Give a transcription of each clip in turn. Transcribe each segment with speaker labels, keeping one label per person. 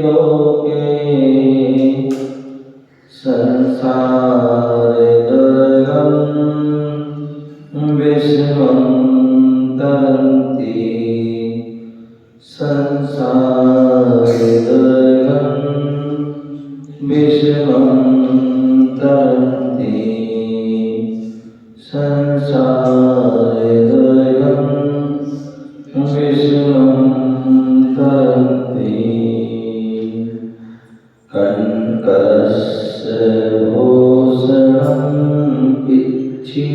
Speaker 1: लोके संसारदर्गं विषमं तरन्ति संसारदर्गं विषमं तरन्ति संसारदर्गं विषमं तरन्ति कण्करस्य भूषणम् इच्छि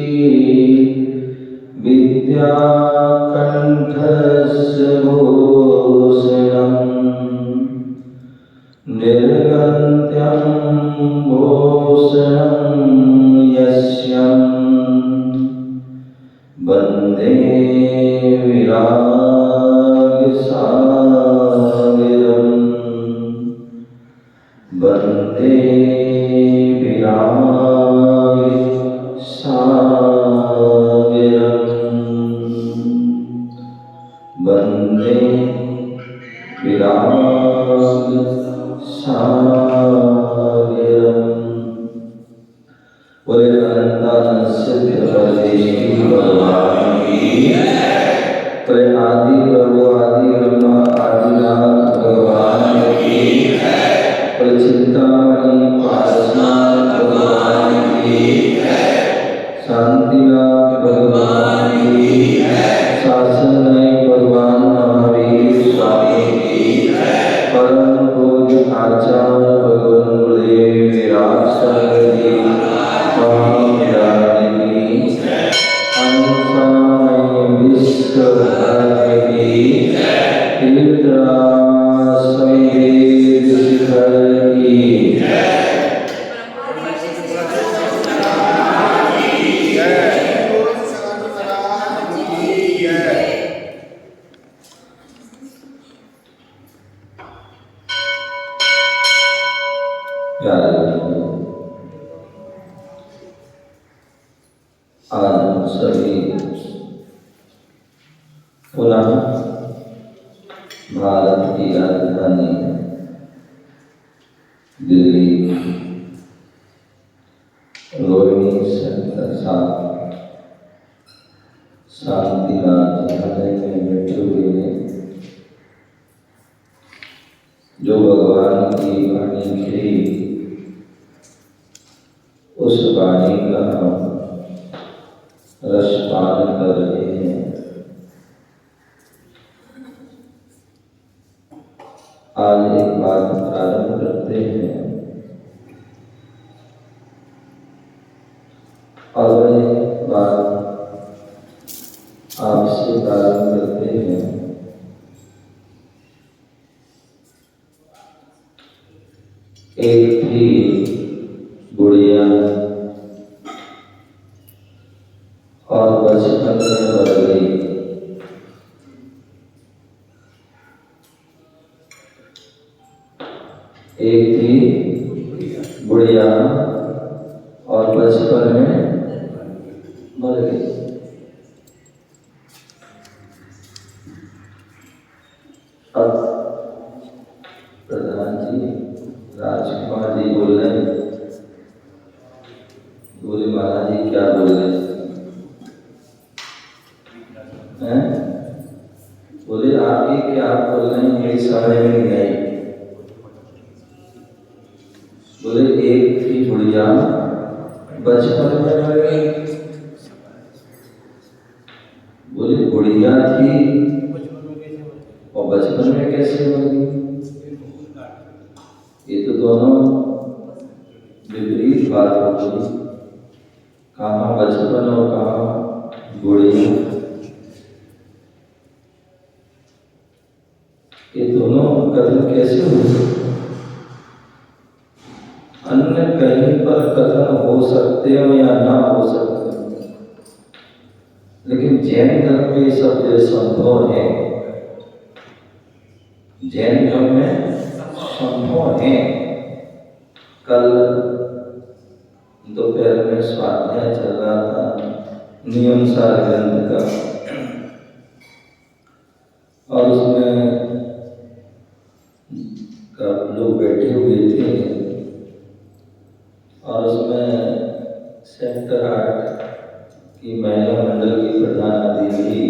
Speaker 1: विद्याकण्ठस्य भूषणम् निर्गन्त्यं भूषणं यस्यं वन्दे विरागसागरम् वन्दे विरागसागरम् वन्दे विरागसागरम्। बोले अनंतानंद सिद्ध परदेशी भगवान की बोले आदि प्रभु आदि ब्रह्मा आदिनाथ भगवान की बोले चिंतामणि पार्श्वनाथ भगवान की शांतिनाथ भगवान की शासनाई भगवान महावीर स्वामी की परम पूज्य आचार्य भगवान गुरुदेव विराट सागर जी आज हम सभी पुनः भारत की राजधानी दिल्ली रोहिणी सेक्टर 7 शांतिनाथ जिलालय में बैठे हुए हैं। जो भगवान की वाणी थी उस वाणी का हम रसपान कर रहे हैं। आज एक बात प्रारंभ करते हैं और एक बात आपसे प्रारंभ करते हैं। एक थी गुड़िया और बचपन में मर गई। एक थी गुड़िया और बचपन में मर गई। अब प्रधान जी राजकुमार जी बोल रहे हैं, बोले महाराज जी क्या बोल रहे हैं? बोले आगे क्या बोल रहे हैं मेरी समझ में नहीं आई। बोले एक थी गुड़िया बचपन में मर गई। बोले गुड़िया थी और बचपन में कैसे मर गई? ये तो दोनों विपरीत बात हो गई। कहाँ बचपन और कहाँ गुड़िया? ये दोनों कथन कैसे हो सकते? अन्य कहीं पर कथन हो सकते हो या ना हो सकते, लेकिन जैन धर्म में ये सब संभव है। जैन धर्म में संभव है। कल दोपहर में स्वाध्याय चल रहा था नियम सार ग्रंथ का, और उसमें लोग बैठे हुए थे और उसमें सेक्टर 8 की महिला मंडल की प्रधान आदि भी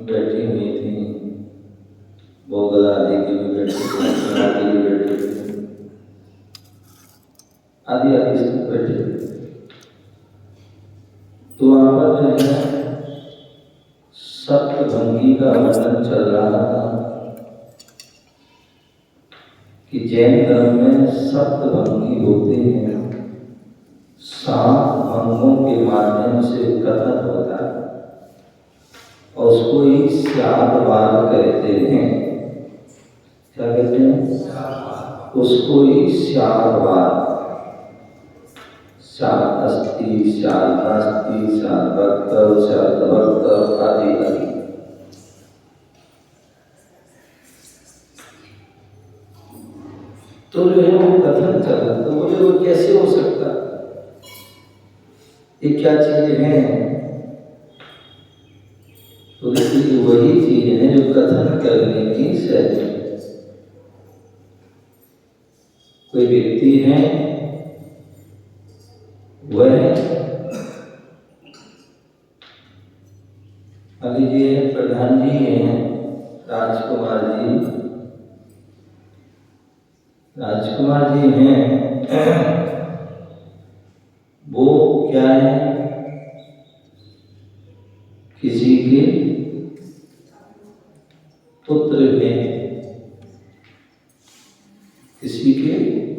Speaker 1: बैठी हुई थी, बोगला आदि की भी बैठी थी, आदि भी बैठी थी, आदि आदि सब बैठे। तो वहाँ पर जो है सप्तभंगी का वर्णन चल रहा था कि जैन धर्म में सप्तभंगी होते हैं, 7 भंगों के माध्यम से कथन होता है और उसको ही श्राद्धवाद कहते हैं। क्या कहते हैं? उसको ही श्राद्धवाद, शास्त्री, शास्त्री, शास्त्रवक्ता, शास्त्रवक्ता आदि आदि। तो जो है वो कथन चल रहा, तो बोले वो कैसे हो सकता, ये क्या चीजें हैं? तो इसलिए वही चीज है जो कथन करने की शैली। कोई व्यक्ति है, वह मान लीजिए प्रधान जी हैं, राजकुमार जी हैं, वो क्या है, किसी के पुत्र हैं, किसी के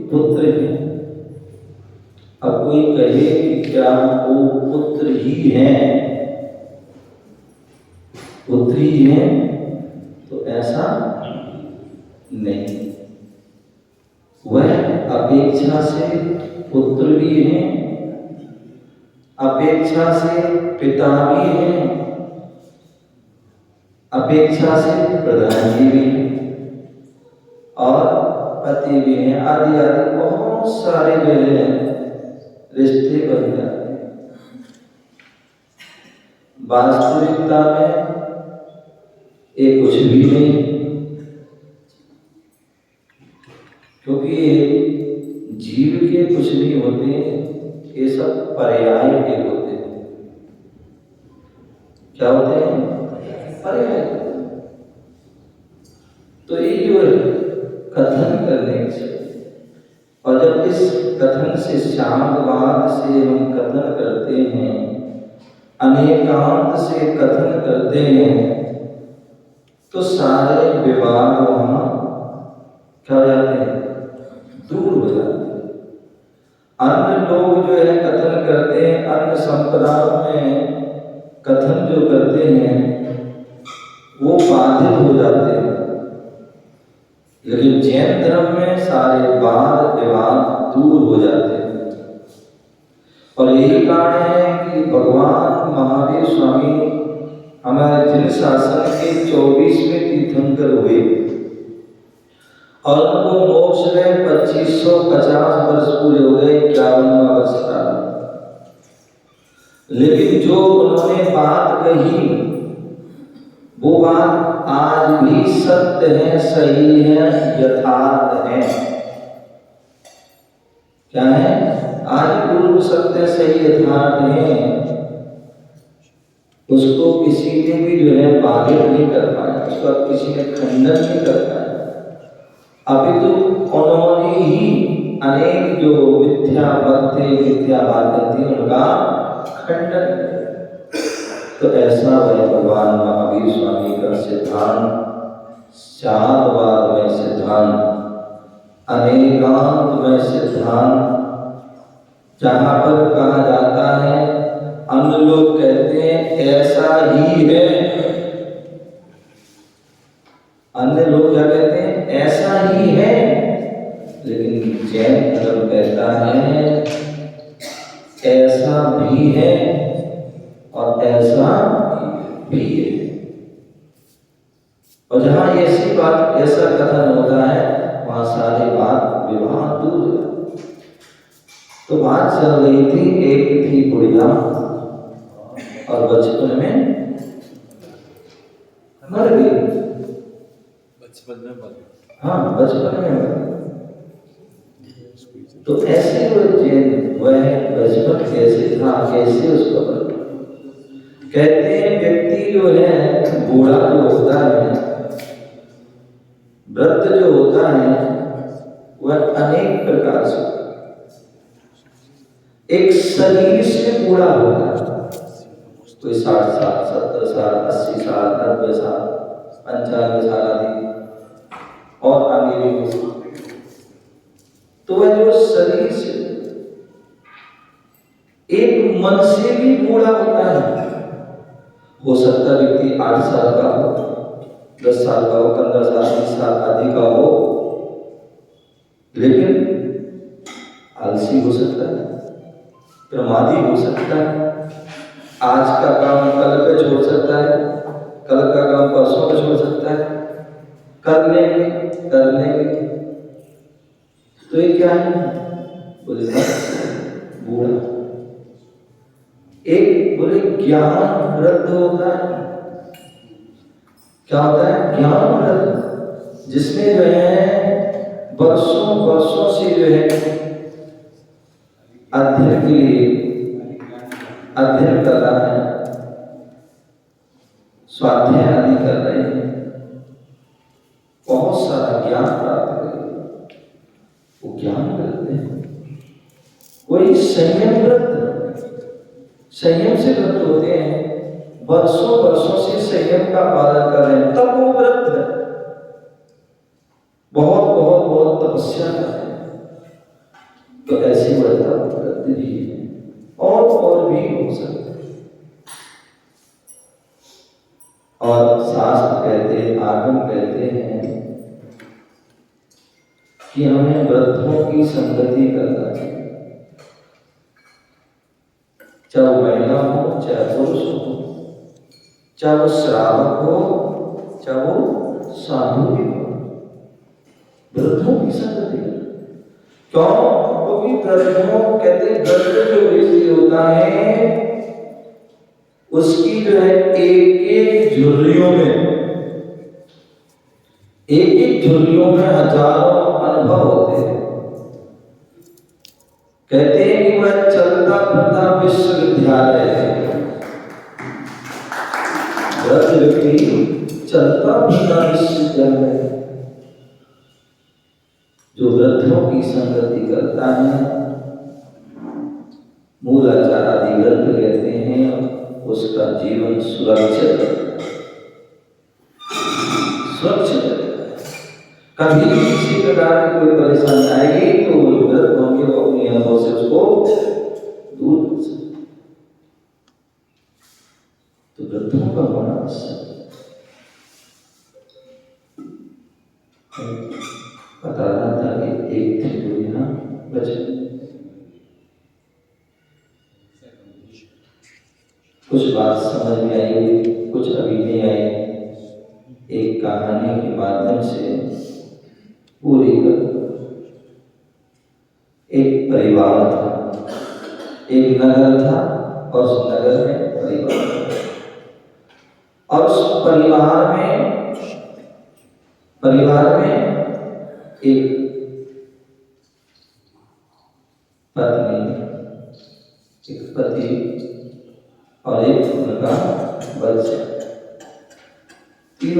Speaker 1: पुत्र हैं। अब कोई कहे कि क्या वो पुत्र ही हैं, पुत्री हैं, तो ऐसा नहीं। वह अपेक्षा से पुत्र भी हैं, अपेक्षा से पिता भी हैं, अपेक्षा से प्रधान जी भी हैं और पति भी हैं, आदि आदि बहुत सारे जो है रिश्ते बन जाते हैं। वास्तविकता में ये कुछ भी नहीं, क्योंकि जीव के कुछ नहीं होते, ये सब पर्याय के होते हैं। क्या होते हैं? पर्याय। तो ये जो कथन करने से, और जब इस कथन से शांतवाद से हम कथन करते हैं, अनेकांत से कथन करते हैं, तो सारे विवाद वहां क्या हो जाते हैं? दूर हो जाते हैं। अन्य लोग जो है कथन करते हैं, अन्य संप्रदायों में कथन जो करते हैं वो बाधित हो जाते हैं, लेकिन जैन धर्म में सारे वाद विवाद दूर हो जाते हैं। और यही कारण है कि भगवान महावीर स्वामी हमारे जिन शासन के 24वें तीर्थंकर हुए और उनको मोक्ष में 2550 वर्ष पूरे हो गए, 51वां वर्ष था। लेकिन जो उन्होंने बात कही वो बात आज भी सत्य है, सही है, यथार्थ है। क्या है? आज पूर्ण सत्य सही यथार्थ है, उसको किसी ने भी जो है बाधित नहीं कर पाया, उसका किसी ने खंडन नहीं कर पाया। अभी तो उन्होंने ही अनेक जो मिथ्या बातें थी उनका खंडन। तो ऐसा वह भगवान महावीर स्वामी का सिद्धांत, शांतवाद में सिद्धांत, अनेकांत में सिद्धांत, जहाँ पर कहा जाता है, अन्य लोग कहते हैं ऐसा ही है, अन्य लोग क्या कहते हैं? ऐसा ही है। लेकिन जैन धर्म कहता है ऐसा भी है और ऐसा भी है। और जहां ऐसी बात, ऐसा कथन होता है, वहां सारी बात विवाद दूर है। तो बात चल रही थी, एक थी बुढ़िया और बचपन में मर गई। हाँ बचपन में। तो ऐसे वो जैन वह बचपन कैसे था, कैसे उसका बना। कहते हैं व्यक्ति जो है बूढ़ा जो होता है, वृद्ध जो होता है, वह अनेक प्रकार से, एक शरीर से बूढ़ा होता है। कोई 60 साल, 70 साल, 80 साल, 90 साल, 95 साल आदि और आगे भी हो सकते। तो वह जो शरीर से, एक मन से भी बूढ़ा होता है। हो सकता है व्यक्ति 8 साल का हो, 10 साल का हो, 15 साल, 20 साल आदि का हो, लेकिन आलसी हो सकता है, प्रमादी हो सकता है, आज का काम कल पे छोड़ सकता है, कल का काम परसों पे छोड़ सकता है, कर लेंगे। तो ये क्या है? बोले बूढ़ा। एक बोले ज्ञान वृद्ध होता है। क्या होता है? ज्ञान वृद्ध, जिसमें जो है वर्षों वर्षों से जो है अध्ययन के लिए अध्ययन कर रहा है, स्वाध्याय आदि कर रहे हैं, बहुत सारा ज्ञान प्राप्त करें, वो ज्ञान करते हैं। कोई संयम से व्रत होते हैं, वर्षों वर्षों से संयम का पालन कर रहे हैं, तब वो व्रत है, बहुत तपस्या कर रहे हैं। तो ऐसे व्रत भी है और भी हो सकते हैं। और शास्त्र कहते हैं, आगम कहते हैं कि हमें वृद्धों की संगति करना चाहिए, चाहे वो महिला हो, चाहे पुरुष हो, चाहे वो श्रावक हो, चाहे वो साधु भी हो, वृद्धों की संगति। क्यों? क्योंकि वृद्धों कहते हैं, वृद्ध जो व्यक्ति होता है उसकी जो है एक झुर्रियों में हजारों अनुभव होते हैं। कहते हैं कि वह चलता फिरता विश्वविद्यालय है। वृद्ध व्यक्ति चलता फिरता विश्वविद्यालय, जो वृद्धों की संगति करता है, मूलाचार आदि वृद्ध कहते हैं, उसका जीवन सुरक्षित कभी किसी प्रकार की कोई परेशानी आएगी तो वृद्ध होंगे, वो अपने अनुभव से उसको दूर कर सकते। तो वृद्धों का होना बता रहा था कि एक थे जो यहाँ बचपन कुछ बात समझ में आई, कुछ अभी नहीं आई। एक कहानी के माध्यम से पूरी कर। एक परिवार था, एक नगर था और उस नगर में परिवार था। और उस परिवार में एक पत्नी, एक पति और एक उनका बच्चा, तीन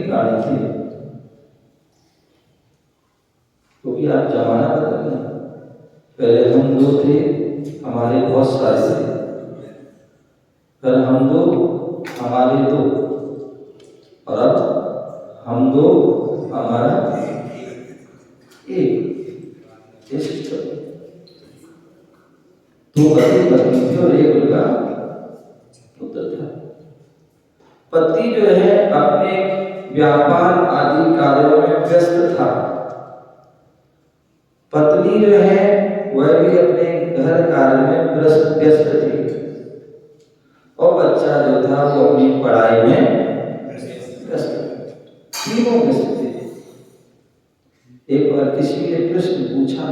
Speaker 1: प्राणी थे। क्योंकि आप जमाना बदल गया, पहले हम दो थे, हमारे बहुत सारे थे, फिर हम दो, हमारे दो, और अब हम दो, हमारा एक। दो पत्नी थी और एक उनका पुत्र था। पति जो है अपने व्यापार आदि कार्यों में व्यस्त था, पत्नी जो है वह भी अपने घर कार्य में व्यस्त थी, और बच्चा जो था वो अपनी पढ़ाई में व्यस्त था। तीनों व्यस्त थे। एक बार किसी ने प्रश्न पूछा,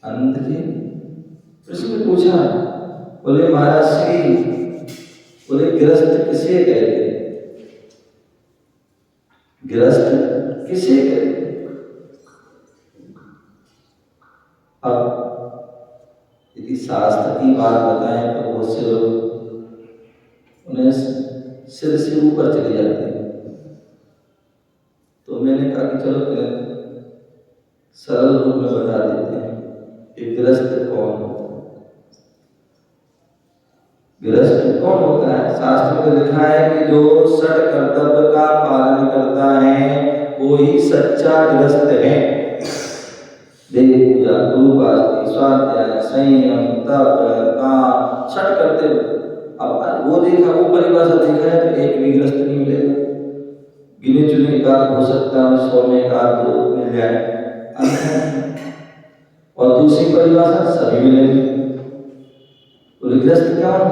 Speaker 1: अनंत जी प्रश्न पूछा, बोले महाराज श्री, बोले गृहस्थ किसे कहते? गृहस्थ किसे करे? अब यदि शास्त्र की बात बताएं तो बहुत से लोग उन्हें सिर से ऊपर चले जाते हैं। तो मैंने कहा कि चलो सरल रूप में बता देते हैं कि गृहस्थ कौन होता है। गृहस्थ कौन होता है? शास्त्र में लिखा है कि जो षट कर्तव्य का पालन करता है वो ही सच्चा गृहस्थ है। देव पूजा, गुरुवास्ती, स्वाध्याय, संयम, तप, काम, षट कर्तव्य। अब वो देखा, वो परिभाषा देखा है तो एक भी गृहस्थ नहीं मिलेगा। गिने चुने एकाध हो सकता है, 100 में एकाध दो मिल जाए, और दूसरी परिभाषा सभी मिलेंगे। बोले गृहस्थ क्या हो?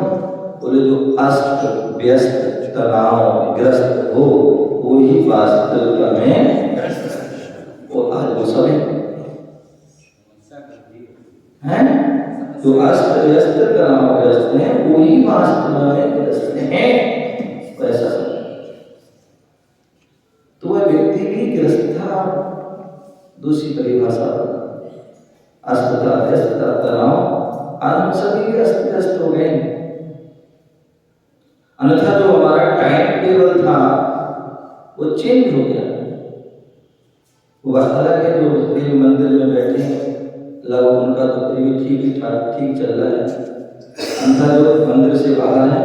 Speaker 1: बोले जो अस्त व्यस्त तनाव ग्रस्त हो वो ही वास्तविकता में वो आज वो सब है तो अस्त व्यस्त तनाव ग्रस्त है वो ही वास्तव में ग्रस्त है। वैसा तो वह व्यक्ति भी ग्रस्त था। दूसरी परिभाषा अस्तता व्यस्तता तनाव, आज हम सभी भी अस्त व्यस्त हो गए। अन्यथा जो हमारा टाइम टेबल था वो चेंज हो गया। वो अलग है जो देव मंदिर में बैठे हैं, लव उनका तो फिर ठीक चल रहा है। अन्यथा जो मंदिर से बाहर है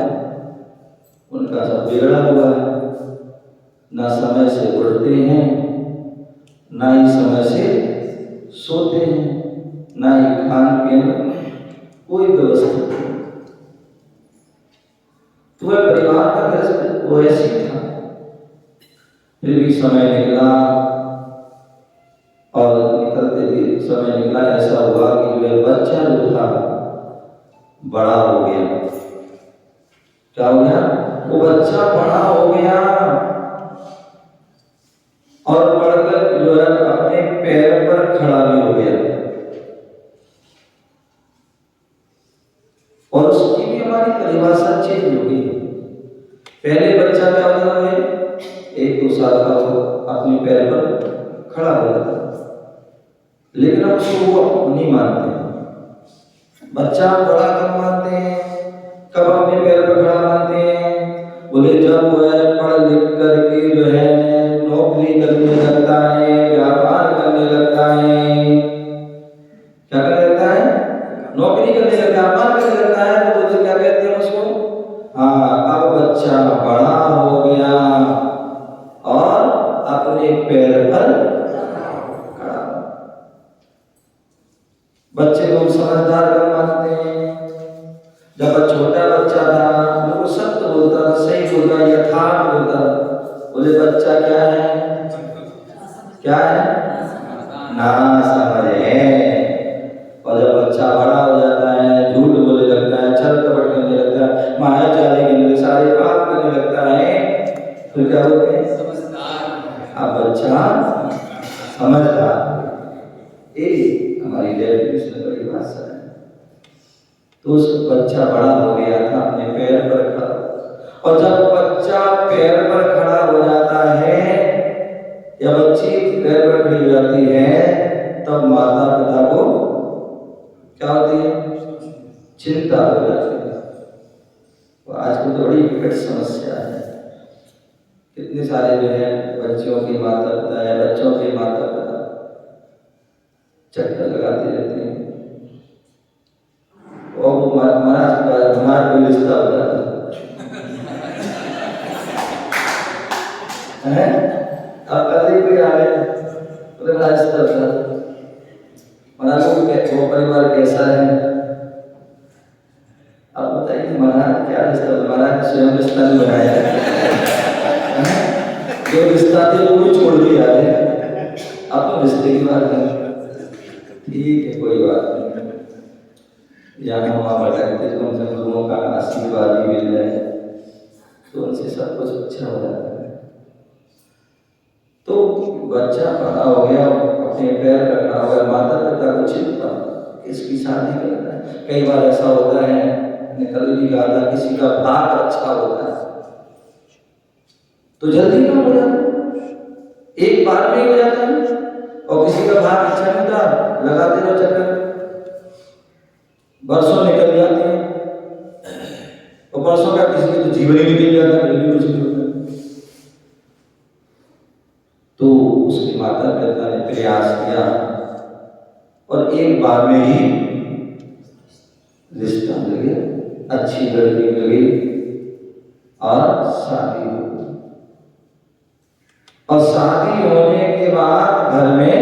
Speaker 1: उनका सब बिगड़ा हुआ है। ना समय से उठते हैं, ना ही समय से सोते हैं, ना ही खान पीन कोई व्यवस्था। तो वह परिवार का गृहस्थ वो ऐसे था। फिर भी समय निकला और निकलते भी समय निकला, ऐसा हुआ कि वह बच्चा जो था बड़ा हो गया। क्या हो गया? वो बच्चा बड़ा हो गया और बढ़कर जो है अपने पैर पर खड़ा भी हो गया। और उसकी भी हमारी परिभाषा चेंज हो गई। पहले बच्चा क्या होता है? 1-2 साल का अपने पैर पर खड़ा हो जाता, लेकिन अब उसको वो नहीं मानते। बच्चा बड़ा कब मानते हैं? कब अपने पैर पर खड़ा मानते हैं? बोले जब वो है पढ़ लिख करके जो है नौकरी करने लगता है, व्यापार करने लगता है। क्या करने लगता है? नौकरी करने लगता है, व्यापार करने लगता है। तो बोले क्या कहते हैं उसको? हाँ, अब बच्चा बड़ा हो गया और अपने पैर पर खड़ा। बच्चे को समझदार कर मानते हैं। जब छोटा बच्चा था वो सत्य बोलता था, सही बोलता, यथार्थ बोलता। बोले बच्चा क्या है? क्या है? ना समझ है। और जब बच्चा बड़ा हो जाता है, झूठ बोलने लगता है, छल कपट करने लगता है, माया चाली करने, सारे पाप करने लगता है, तो क्या बोलते हैं? अब बच्चा समझदार। हमारी डेफिनेशन बड़ी भाषा है। तो उस बच्चा बड़ा हो गया था, अपने पैर पर खड़ा। और जब बच्चा पैर पर खड़ा हो जाता है या बच्ची पैर पर खड़ी हो जाती है, तब माता पिता को क्या होती है? चिंता हो जाती है। तो आज की तो बड़ी विकट समस्या है। कितने सारे जो है बच्चों के माता पिता या बच्चों के माता पिता चक्कर लगाते रहते हैं और वो महाराज कोई रिश्ता हो जाता है। अब कल ही कोई आ गए तो बड़ा रिश्ता होता है। महाराज वो परिवार कैसा है? अब बताइए महाराज क्या रिश्ता? महाराज ने स्वयं रिश्ता नहीं बनाया है। जो रिश्ता थे वो भी छोड़ दिया है। अब तो रिश्ते की बात है, ठीक है कोई बात नहीं। यहाँ वहाँ भटकते तो उनसे गुरुओं का आशीर्वाद ही मिल जाए तो उनसे सब कुछ अच्छा हो जाता है। तो बच्चा बड़ा हो गया, अपने पैर पर खड़ा हो गया, माता पिता को चिंता किसकी शादी करना है। कई बार ऐसा होता है, कल भी कहा था, किसी का भाग अच्छा होता है तो जल्दी काम हो जाता है। एक बार में हो जाता है। और किसी का भाग अच्छा नहीं था, लगाते रहो चक्कर, बरसों निकल जाते हैं। और बरसों का किसी के तो जीवन ही निकल जाता है, फिर भी कुछ नहीं होता। तो उसके माता पिता ने प्रयास किया और एक बार में ही रिश्ता मिल गया, अच्छी लड़की मिल गई और शादी हो गई। और शादी होने के बाद घर में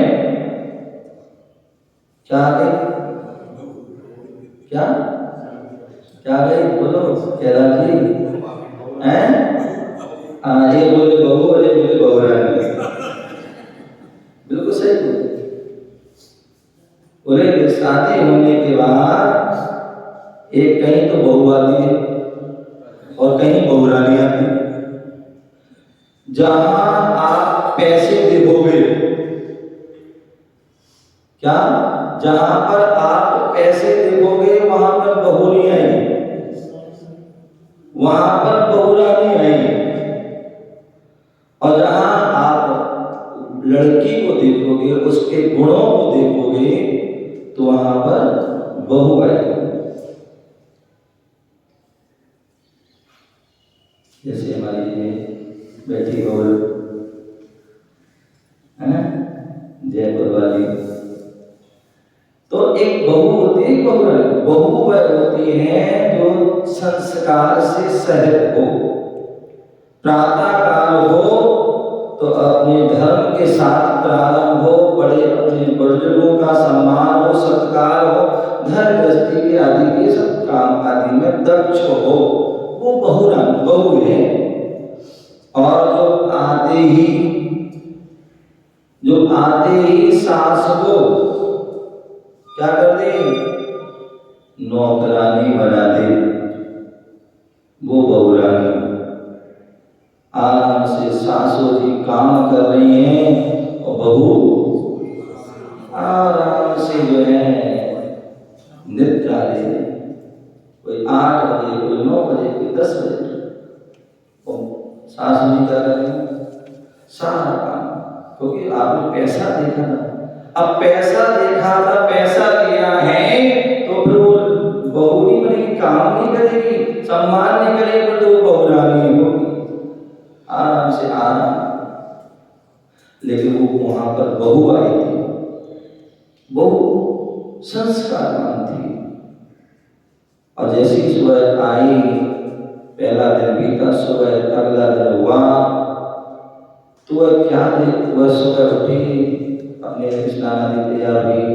Speaker 1: क्या गई, क्या क्या गई बोलो, कैलाश जी हैं? ये बोले बहू, अरे बोले बहू रानी, बिल्कुल सही बोले। बोले शादी होने के बाद एक कहीं तो बहू आती है और कहीं बहू रानी आती है। जहां आप पैसे देखोगे, क्या जहां पर आप पैसे देखोगे वहां पर बहू नहीं आएगी, वहां पर बहू रानी आएगी। और जहां आप लड़की को देखोगे, उसके गुणों को देखोगे, तो वहां पर बहू आएगी। जैसे हमारी बैठी बहू है जयपुर वाली, तो एक बहू होती है, बहू वह होती है जो संस्कार से सहित हो। प्रातः काल हो तो अपने धर्म के साथ प्रारंभ हो, बड़े अपने बुजुर्गों का सम्मान हो, सत्कार हो, घर गृहस्थी के आदि के सब काम आदि में दक्ष हो, वो बहू है। और जो आते ही सास को क्या कर दे, नौकरानी बना दे, वो बहू रानी। आराम से सासू जी काम कर रही हैं और बहू आराम से जो है निद्रा ले, कोई 8 बजे, कोई 9 बजे, कोई 10 बजे, सासू जी कर रहे हैं सारा काम, क्योंकि आपने पैसा देखा था। अब पैसा देखा था, पैसा दिया है, तो फिर वो बहू नहीं बनेगी, काम नहीं करेगी, सम्मान नहीं करेगी, फिर तो बहू रानी होगी। आराम से आराम। लेकिन वो वहां पर बहू आई थी, बहू संस्कारवान थी। और जैसी सुबह आई, पहला दिन बीता, सुबह अगला दिन हुआ, तो वह क्या देख, वह सुबह उठी, अपने स्नान आदि तैयार हुई,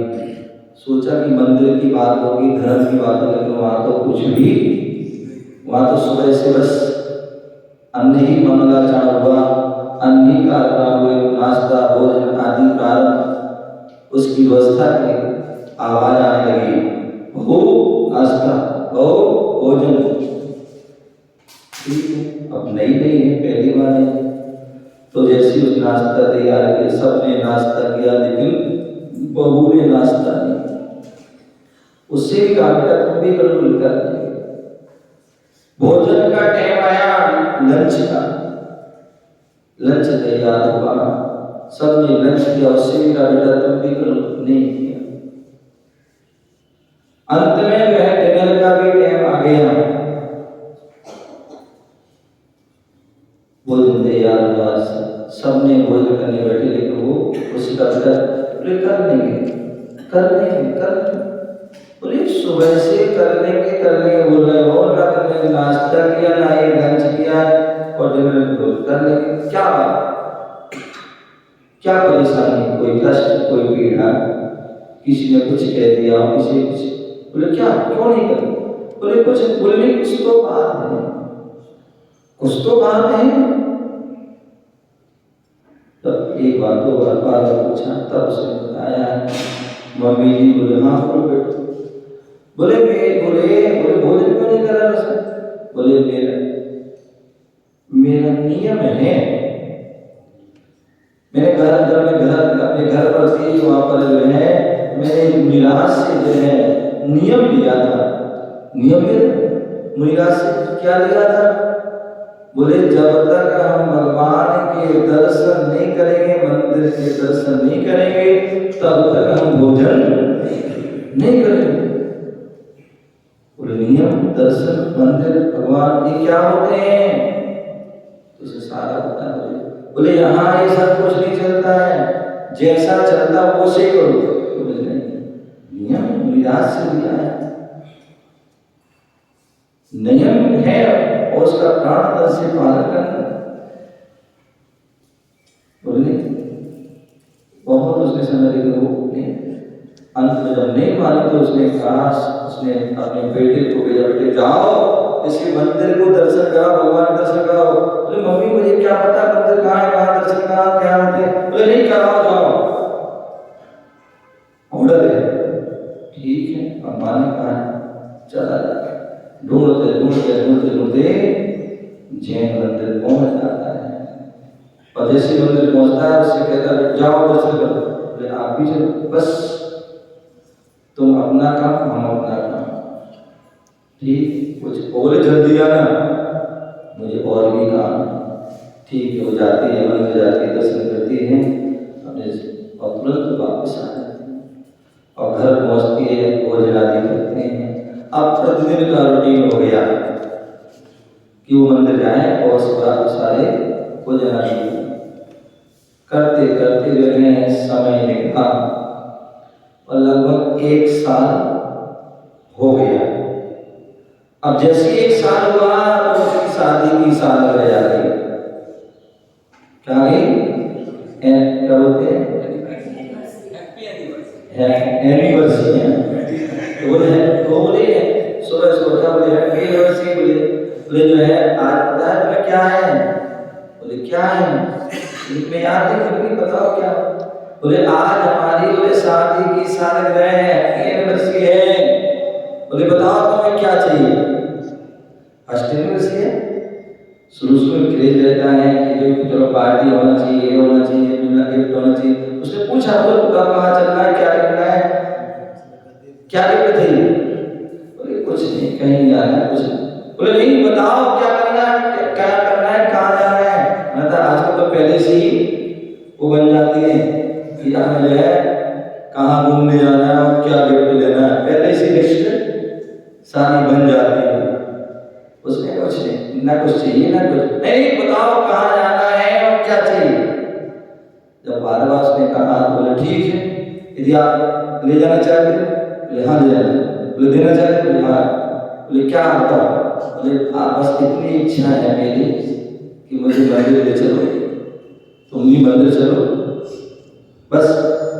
Speaker 1: सोचा कि मंदिर की बात होगी, धर्म की बात होगी, लेकिन वहां तो कुछ भी, वहां तो सुबह से बस अन्न ही मंगलाचरण हुआ, अन्न ही का हुए, नाश्ता भोजन आदि प्रारंभ, उसकी व्यवस्था की आवाज आने लगी, हो नाश्ता हो भोजन। ठीक है, अब नई है, पहली बार है, तो जैसे उस नाश्ता तैयार किया, सबने नाश्ता किया, लेकिन बहू ने नाश्ता नहीं। उससे भी कहा बेटा तुम भी करो, मिलकर भोजन का टाइम आया, लंच का, लंच तैयार हुआ, सबने लंच किया, उससे भी कहा बेटा तुम भी करो, नहीं किया। अंत में वह डिनर का भी टाइम आ गया, भोजन तैयार हुआ, सबने भोजन करने बैठे, लेकिन वो उसका कर बोले सुबह से करने के बोल रहे हो, ना तुमने नाश्ता किया, ना ये लंच किया, और डिनर कर लेंगे, क्या परेशानी, कोई कष्ट, कोई पीड़ा, किसी ने कुछ कह दिया, किसी ने कुछ, बोले क्या, क्यों नहीं कर, बोले कुछ, बोले कुछ तो बात है, कुछ तो बात है। तब एक बार दो बार पूछा, तब उसने बताया, मम्मी जी, बोले हाँ बोलो बेटो, बोले भोजन क्यों नहीं कर रहा उसने, बोले मेरा नियम है, मैंने अपने घर पर थी, वहां पर जो है मैंने मिराज से जो है नियम लिया था, मिराज से क्या लिया था, बोले जब तक हम भगवान के दर्शन नहीं करेंगे, मंदिर के दर्शन नहीं करेंगे तब तक हम भोजन नहीं करेंगे। बोले नियम दर्शन मंदिर भगवान ये क्या होते हैं? तो इसे सारा पता है। बोले यहाँ ये सब कुछ नहीं चलता है, जैसा चलता वो से करो। बोले नहीं, नियम विराट से दिया है, नियम है और उसका प्राण तन से पालन करना। बोले बहुत उसने समय देखा, वो अंत में जब नहीं मानी तो उसने कहा, उसने अपने बेटे को भेजा, बेटे जाओ इसी मंदिर को दर्शन कराओ, भगवान दर्शन कराओ। बोले मम्मी मुझे क्या पता मंदिर कहाँ है, कहाँ दर्शन कहाँ क्या होते हैं। बोले नहीं कराओ, जाओ ऑर्डर है। ठीक है, अम्मा ने कहा चला जाए। ढूंढते ढूंढते ढूंढते ढूंढते जैन मंदिर पहुंच जाता है और जैसे मंदिर पहुंचता है उससे कहता है जाओ दर्शन करो। बोले आप भी चलो, बस तुम अपना काम हम अपना काम। ठीक, कुछ बोले जल्दी आना, मुझे और भी काम। ठीक है, वो जाती है मंदिर जाती है, दर्शन करती है अपने और तुरंत वापस आ जाती है और घर पहुंचती है, भोजन आदि करते हैं। अब प्रतिदिन का रूटीन हो गया कि वो मंदिर जाए और सुबह सारे भोजन आदि करते करते जो समय निकला और लगभग 1 साल हो गया। अब जैसे 1 साल हुआ तो उसकी शादी की सालगिरह आ गई। क्या गई? क्या बोलते हैं? एनिवर्सरी है। तो बोले सुबह सोचा, बोले हैप्पी एनिवर्सरी। बोले जो है आज पता है तुम्हें क्या है? बोले क्या है? इनमें याद है कभी, बताओ क्या? बोले आज हमारी बोले शादी की सालगिरह है, हैप्पी एनिवर्सरी है। बोले बताओ तुम्हें क्या चाहिए? फर्स्ट एनिवर्सरी है, शुरू में क्रेज रहता है कि चलो पार्टी होना चाहिए, ये होना चाहिए, मिलना गिफ्ट होना चाहिए। उसने पूछा बोले कहाँ चलना है, क्या करना है, क्या गिफ्ट चाहिए? बोले कुछ नहीं, कहीं नहीं जाना है, कुछ नहीं। बोले नहीं बताओ क्या करना है, क्या करना है, कहाँ जाना है? मैं आजकल तो पहले से ही वो बन जाती है कि हमें जो है कहाँ घूमने जाना है और क्या गिफ्ट लेना है, पहले से लिस्ट सारी बन जाती है। उसमें कुछ नहीं, ना कुछ चाहिए ना कुछ नहीं, बताओ कहाँ जाना है और क्या चाहिए। जब 12 बार उसने कहा तो बोले ठीक है, यदि आप ले जाना चाहते बोले हाँ ले जाना, बोले देना चाहते बोले हाँ, बोले क्या बताओ? बोले आप बस इतनी इच्छा है मेरी कि मुझे मंदिर ले चलो, तुम भी मंदिर चलो, बस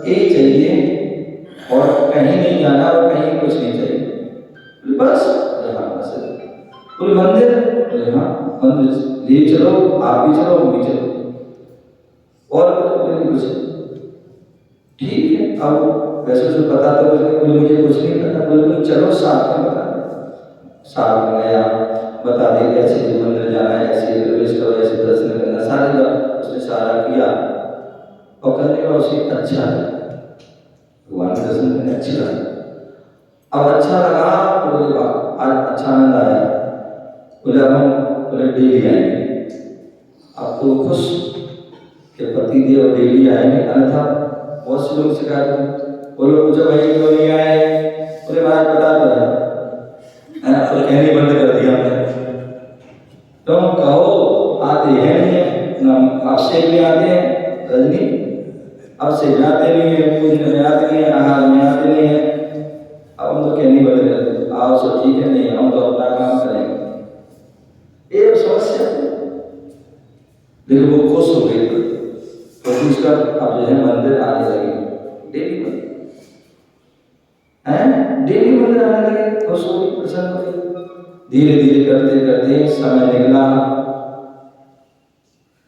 Speaker 1: यही चाहिए और कहीं नहीं जाना और कहीं कुछ नहीं चाहिए। बस हाँ बस। बोले मंदिर? बोले हाँ मंदिर ले चलो, आप भी चलो हम भी चलो, और कुछ ठीक है। अब वैसे तो पता तो बोले मुझे कुछ नहीं पता। बोले चलो साथ में बता दे। साथ में गया, बता दे कैसे मंदिर जाना है, ऐसे प्रवेश करो, ऐसे दर्शन करना, सारी बात उसने सारा किया और करने का उसे अच्छा लगा, भगवान दर्शन करने अच्छा लगा। अब अच्छा लगा तो बोले वाह आज अच्छा आनंद आया। बोले अब हम बोले डेली आएंगे। अब तो खुश के पति देव डेली आएंगे, अन्यथा बहुत से लोग शिकायत बोलो पूछो भाई क्यों नहीं आए? बोले महाराज बता दो तो कहने बंद कर दिया हमने। तो कहो आते हैं नहीं, ना आपसे भी आते हैं रजनी, आपसे जाते नहीं है, पूजने में आते नहीं है, आहार में आते नहीं है। अब हम तो कहने बंद कर दिए, आओ सो ठीक है, नहीं हम तो अपना काम करेंगे। ये समस्या देखो वो खुश हो गई तो उसका अब जो है मंदिर आने लगे, डेली मंदिर है, डेली मंदिर आने लगे, खुश हो गई, प्रसन्न हो गई। धीरे धीरे करते करते समय निकला,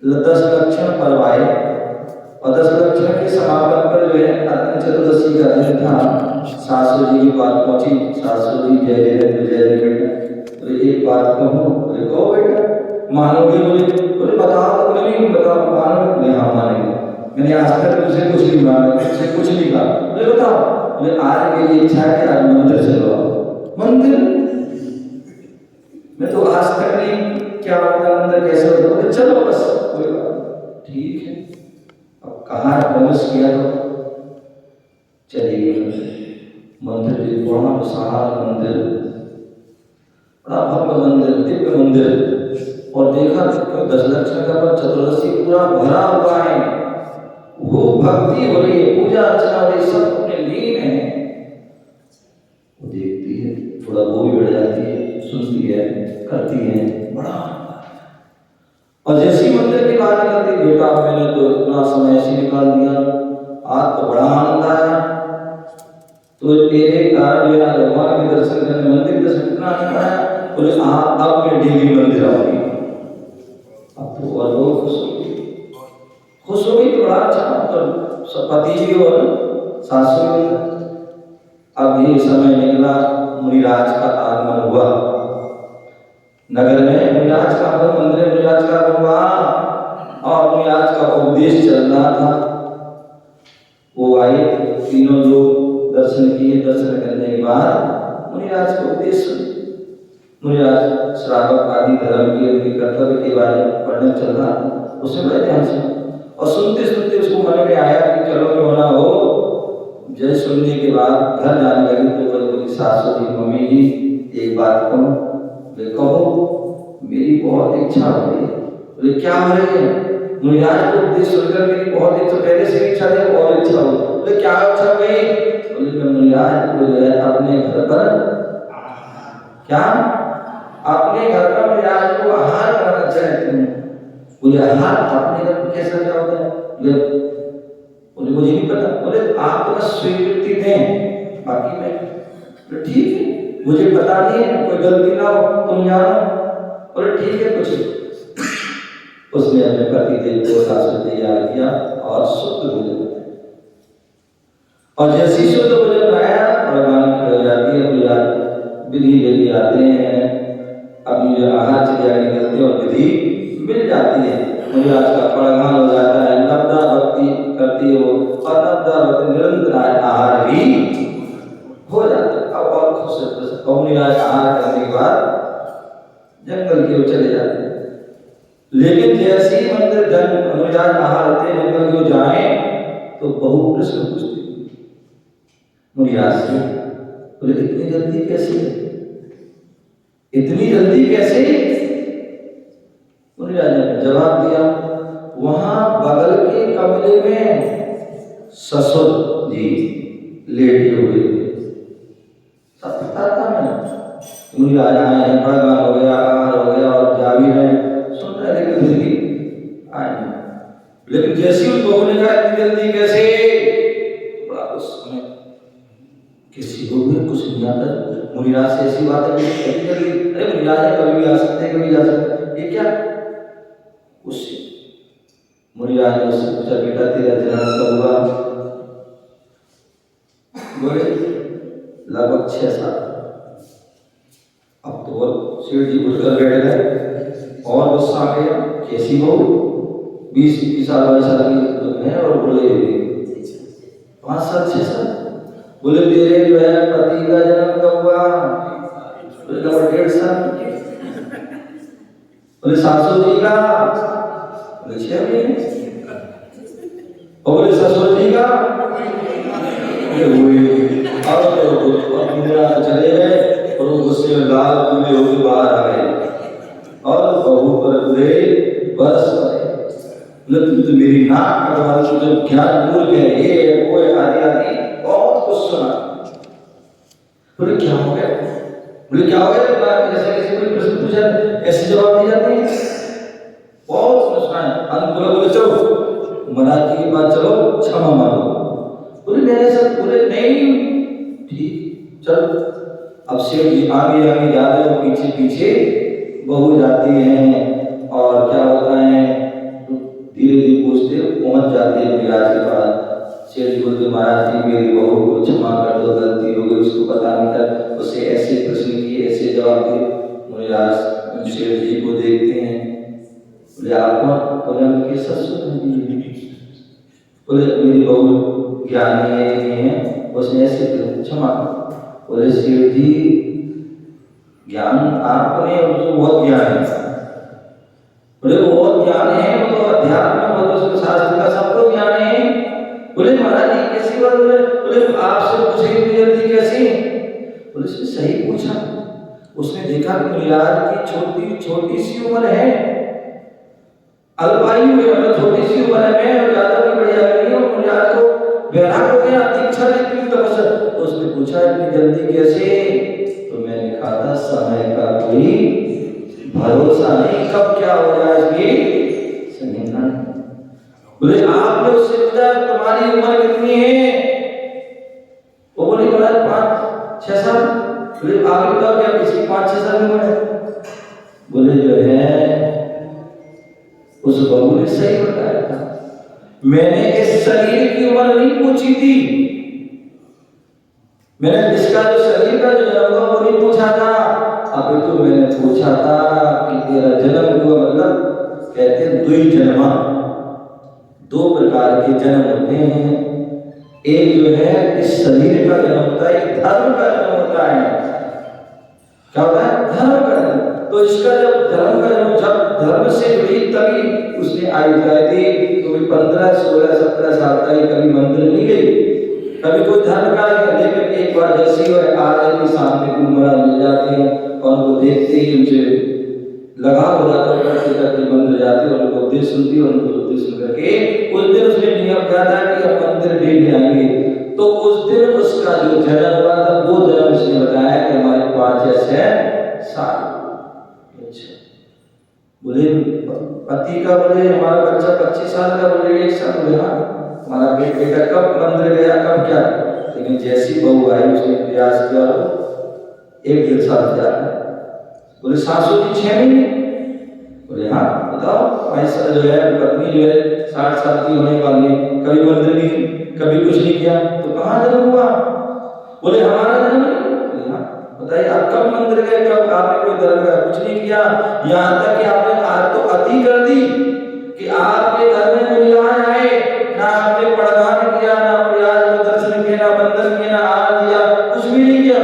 Speaker 1: 10 लक्षण पर्व आए और 10 लक्षण के समापन पर जो है अग्नि चतुर्दशी का दिन था। सासू जी की बात पहुंची, सासू जी जय जय जय जय बेटा। तो एक बात कहूँ? बोले कहो बेटा, मानोगे? बोले बताओ तो। बोले नहीं बताओ, मानोगे? बोले हाँ मानेंगे, मैंने आज तक तुझसे कुछ नहीं मांगा, तुझसे कुछ नहीं कहा। बोले बताओ? बोले आज मेरी इच्छा है कि आज मंदिर चलो। मंदिर? मैं तो आज तक नहीं क्या होता मंदिर कैसे होता। बोले चलो बस, कोई बात ठीक है। अब कहाँ प्रवेश किया तो चली गई। मंदिर भी बड़ा विशाल मंदिर, बड़ा भव्य मंदिर, दिव्य मंदिर, और देखा 10 लक्ष का पर चतुर्दशी पूरा भरा हुआ है, वो भक्ति हो रही है, पूजा अर्चना हो रही, सब अपने लीन है। वो देखती है, थोड़ा वो भी बढ़ जाती है, सुनती है, करती है, बड़ा। और जैसी मंदिर की बात करती, बेटा मैंने तो इतना समय ऐसे निकाल दिया, आज तो बड़ा आनंद आया, तो तेरे कारण जो है भगवान के दर्शन करने, मंदिर दर्शन कितना आनंद आया। बोले अब मैं डेली मंदिर आऊंगी। अब तो और बहुत खुश हो गई, तो बड़ा अच्छा, तो पति भी और सासू भी। अब ये समय निकला, मुनिराज का आगमन हुआ नगर में, मुनिराज का आगमन, मंदिर में मुनिराज का आगमन हुआ, और मुनिराज का उपदेश चल रहा था। वो आए, तीनों लोग दर्शन किए, दर्शन करने के बाद मुनिराज का उपदेश, मुनिराज श्रावक आदि धर्म के उनके कर्तव्य के बारे में पढ़ने चल रहा, उसमें बड़े ध्यान से, और सुनते सुनते उसको मन में आया कि चलो क्यों ना हो। जय सुनने के बाद घर जाने लगी तो बोली सासू जी, मम्मी जी एक बात कहूं। बोले कहो, मेरी बहुत इच्छा हो रही है। बोले क्या हो रही है? मुनिराज को उपदेश सुनकर मेरी बहुत इच्छा, पहले से इच्छा है, और इच्छा हो। बोले क्या इच्छा गई? बोले मैं मुनिराज को जो है अपने घर पर, क्या अपने घर पर मुनिराज को आहार करना चाहती हूँ। बोले आहार अपने घर पर कैसा क्या होता है? बोले मुझे नहीं पता। बोले आप तो बस स्वीकृति दें, बाकी मैं ठीक है, मुझे पता नहीं है, कोई गलती ना हो, तुम जानो। बोले ठीक है, कुछ। उसने अपने पति देव को सासु तैयार किया और शुद्ध भोजन, और जैसी शुद्ध भोजन खाया भगवान खड़े हो जाती है, तो विधि लेके आते हैं, अभी जो आहार से निकलते हैं और विधि मिल जाती है। मुनिराज का पड़गान हो जाता है, नवदा भक्ति करती है वो, और नवदा भक्ति निरंतर आहार भी हो जाता है। अब और खुश है, मुनिराज आहार करने के बाद जंगल की ओर चले जाते हैं। लेकिन जैसे ही मंदिर मुनिराज आहार होते हैं, जंगल की ओर जाए तो बहु प्रश्न पूछते मुनिराज से। बोले इतनी जल्दी कैसे, इतनी जल्दी कैसे? मुनिराज ने जवाब दिया, वहां बगल के कमरे में ससुर जी लेटे हुए थे, सब पता था मैं। मुनिराज आए हैं, पड़गान हो गया, आहार हो गया, और जा भी रहे, सुन रहे, लेकिन फिर भी आए नहीं। लेकिन जैसी उस बहू ने कहा इतनी जल्दी कैसे, बड़ा उस समय किसी को भी कुछ नहीं आता। मुनिराज से ऐसी बात है, अरे मुनिराज है, कभी भी आ सकते हैं, कभी जा सकते हैं, ये क्या? उससे मुनिराज ने उससे पूछा, बेटा तेरा जन्म कब हुआ? बोले लगभग 6 साल। अब तो सेठ जी उठकर बैठ गए और गुस्सा आ गया, कैसी बहू, 20-21 साल 22 साल की है, और बोले 5 साल 6 साल। बोले तेरे जो है पति का जन्म कब हुआ? बोले लगभग 1.5 साल। बोले सासू जी का? बोले 6 महीने। और बोले ससुर जी का? अब चले गए, और वो गुस्से में लाल पीले होकर बाहर आ गए, और बहू पर बुरे बरस पड़े। बोले तो मेरी नाक कटवा दी, तो क्या मूर्ख है, ये है, वो है, आदि आदि बहुत कुछ सुना। बोले क्या हो गया? बोले क्या हो गया? जैसे किसी कोई प्रश्न पूछा ऐसे जवाब दिए जाते हैं, बहुत सुना है। अंत बोले चलो महाराज जी के पास चलो, क्षमा मांगो। बोले मेरे साथ, बोले नहीं ठीक चलो। अब सेठ जी आगे आगे जा रहे हो, पीछे पीछे बहू जाती हैं, और क्या होता है धीरे धीरे पूछते पहुंच जाते हैं मुनिराज के पास। सेठ जी बोलते महाराज जी मेरी बहू को क्षमा कर दो, गलती हो गई, उसको पता नहीं था, उसे ऐसे प्रश्न किए, ऐसे जवाब दिए। मुनिराज सेठ जी को देखते हैं, बोले आप कौन? बोले उनके ससुर हैं। बोले मेरी बहू ज्ञानी है, उसने ऐसे क्षमा। बोले सेठ जी ज्ञान आपको नहीं, उसको बहुत ज्ञान है। बोले वो बहुत ज्ञान है, वो तो अध्यात्म, वो तो शास्त्र का सबको ज्ञान है, बोले महाराज जी कैसी बात? बोले बोले आपसे पूछे इतनी जल्दी कैसे? बोले उसने सही पूछा। उसने देखा कि मुनिराज की छोटी छोटी सी उम्र है, अल्पायु है, मतलब छोटी सी उम्र है, मैं ज्यादा भी बढ़िया नहीं हूँ। मुनिराज को वैराग हो गया, दीक्षा लेती हूँ तपस्या। तो उसने पूछा इतनी जल्दी कैसे? तो मैंने कहा था समय का कोई भरोसा नहीं, कब क्या हो जाए इसकी संज्ञान। बोले आपने उससे पूछा तुम्हारी उम्र कितनी है? वो बोली महाराज 5-6 साल। बोले आप बताओ क्या किसी 5-6 साल में है? बोले जो है उस बहू ने सही बताया था, मैंने इस शरीर की उम्र नहीं पूछी थी, मैंने इसका जो शरीर का जो जन्म हुआ वो नहीं पूछा था। अभी तो मैंने पूछा था कि तेरा जन्म हुआ, मतलब कहते हैं द्वि जन्मा, 2 प्रकार के जन्म होते हैं। एक जो है इस शरीर का जन्म होता है, एक धर्म का जन्म होता है। क्या होता है? धर्म का जन्म। तो इसका जब धर्म का जन्म, जब धर्म से जुड़ी तभी उसने आयु बताई थी। तो 15, 16, 17 साल तक कभी मंदिर नहीं गई, कभी कोई धर्म कार्य करने के। एक बार जैसी वो आ रही थी सामने कुमरा ले जाते हैं और वो देखते ही उनसे लगा हो जाता है, करते करते मंदिर जाते और उनको उपदेश सुनती और उनको उपदेश सुन करके उस दिन उसने नियम किया था कि अब मंदिर डेली आएंगे। तो उस दिन उसका जो जन्म हुआ था वो जन्म उसने बताया कि हमारे 5 या 6 साल। अच्छा बोले पति का, बोले हमारा बच्चा 25 साल का, बोले 1 साल। बोले हाँ हमारा बेटा कब मंदिर गया कब क्या? लेकिन जैसी बहू आई उसने प्रयास किया 1-1.5 साल से आया। बोले सासू जी 6 महीने। बोले हाँ बताओ। ऐसा जो है पत्नी जो है 60 साल की होने वाली है, कभी मंदिर नहीं, कभी कुछ नहीं किया, तो कहाँ जन्म हुआ? बोले हमारा जन्म नहीं। बोले हाँ बताइए आप कब मंदिर गए, कब आपने कोई धर्म का कुछ नहीं किया। यहाँ तक कि आपने आज तो अति कर दी कि आपके घर में महिलाएं आए, ना आपने प्रदान किया, ना प्रयास को दर्शन किया, ना बंधन किया, ना आहार दिया, कुछ भी नहीं किया।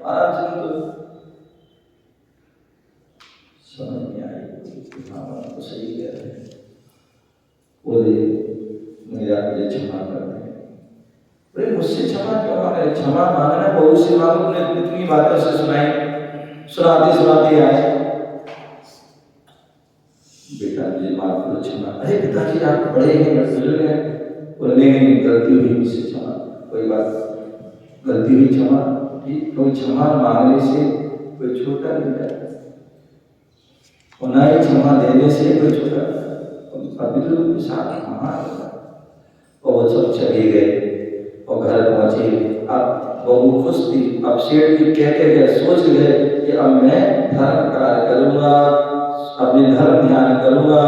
Speaker 1: आराम से तो समझ में आई तो सही कह रहे हैं। बोले मुझे क्षमा कर दे। बोले मुझसे क्षमा क्यों मांगे? क्षमा मांगना बहू से मांगो। तुमने इतनी बातें से सुनाई, सुनाते सुनाते आए, बेटा मुझे माफ करो क्षमा। अरे पिताजी आप बड़े हैं, बुजुर्ग हैं। बोले नहीं गलती हुई मुझसे क्षमा, कोई बात गलती हुई क्षमा। ठीक, कोई क्षमा मांगने से कोई छोटा नहीं रहता और ना ही क्षमा देने से कोई छोटा। अभी तो साथ और वो सब चले गए और घर पहुंचे। अब बहू खुश थी। अब सेठ जी कहते गए, सोच गए कि अब मैं धर्म कार्य करूंगा, अपने धर्म ध्यान करूंगा,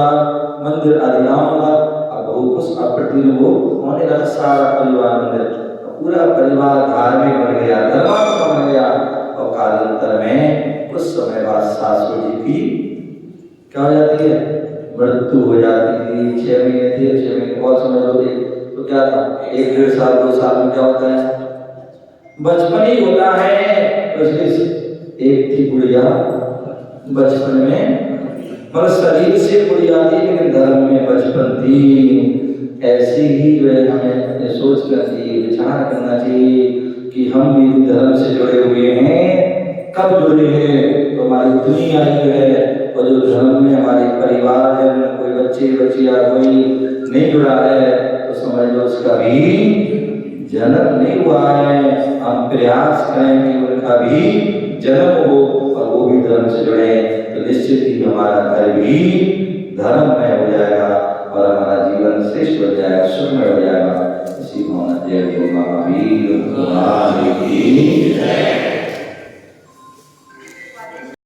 Speaker 1: मंदिर आदि आऊंगा। अब बहू खुश। अब प्रतिदिन वो होने लगा सारा परिवार मंदिर, पूरा परिवार धार्मिक बन गया, धर्मात्मा बन गया। और कालांतर में कुछ समय बाद सासू जी की क्या हो जाती है? मृत्यु हो जाती थी। 6 महीने थे, 6 महीने और समझ लो तो क्या था 1-1.5 साल 2 साल में क्या होता है? बचपन ही होता है। तो एक थी गुड़िया बचपन में, मतलब शरीर से गुड़िया थी लेकिन धर्म में बचपन थी। ऐसे ही जो है हमें सोचना चाहिए, विचार करना चाहिए कि हम भी धर्म से जुड़े हुए हैं। कब जुड़े हैं? तो हमारी दुनिया जो है और जो धर्म में हमारे परिवार है, कोई बच्चे बच्चियां कोई नहीं जुड़ा है तो समझ लो उसका भी जन्म नहीं हुआ है। हम प्रयास करें कि उनका भी जन्म हो और वो भी धर्म से जुड़े, तो निश्चित ही हमारा घर भी धर्ममय हो जाएगा और हमारा जीवन श्रेष्ठ हो जाएगा, सुखमय हो जाएगा। इसी भावना जय महावीर।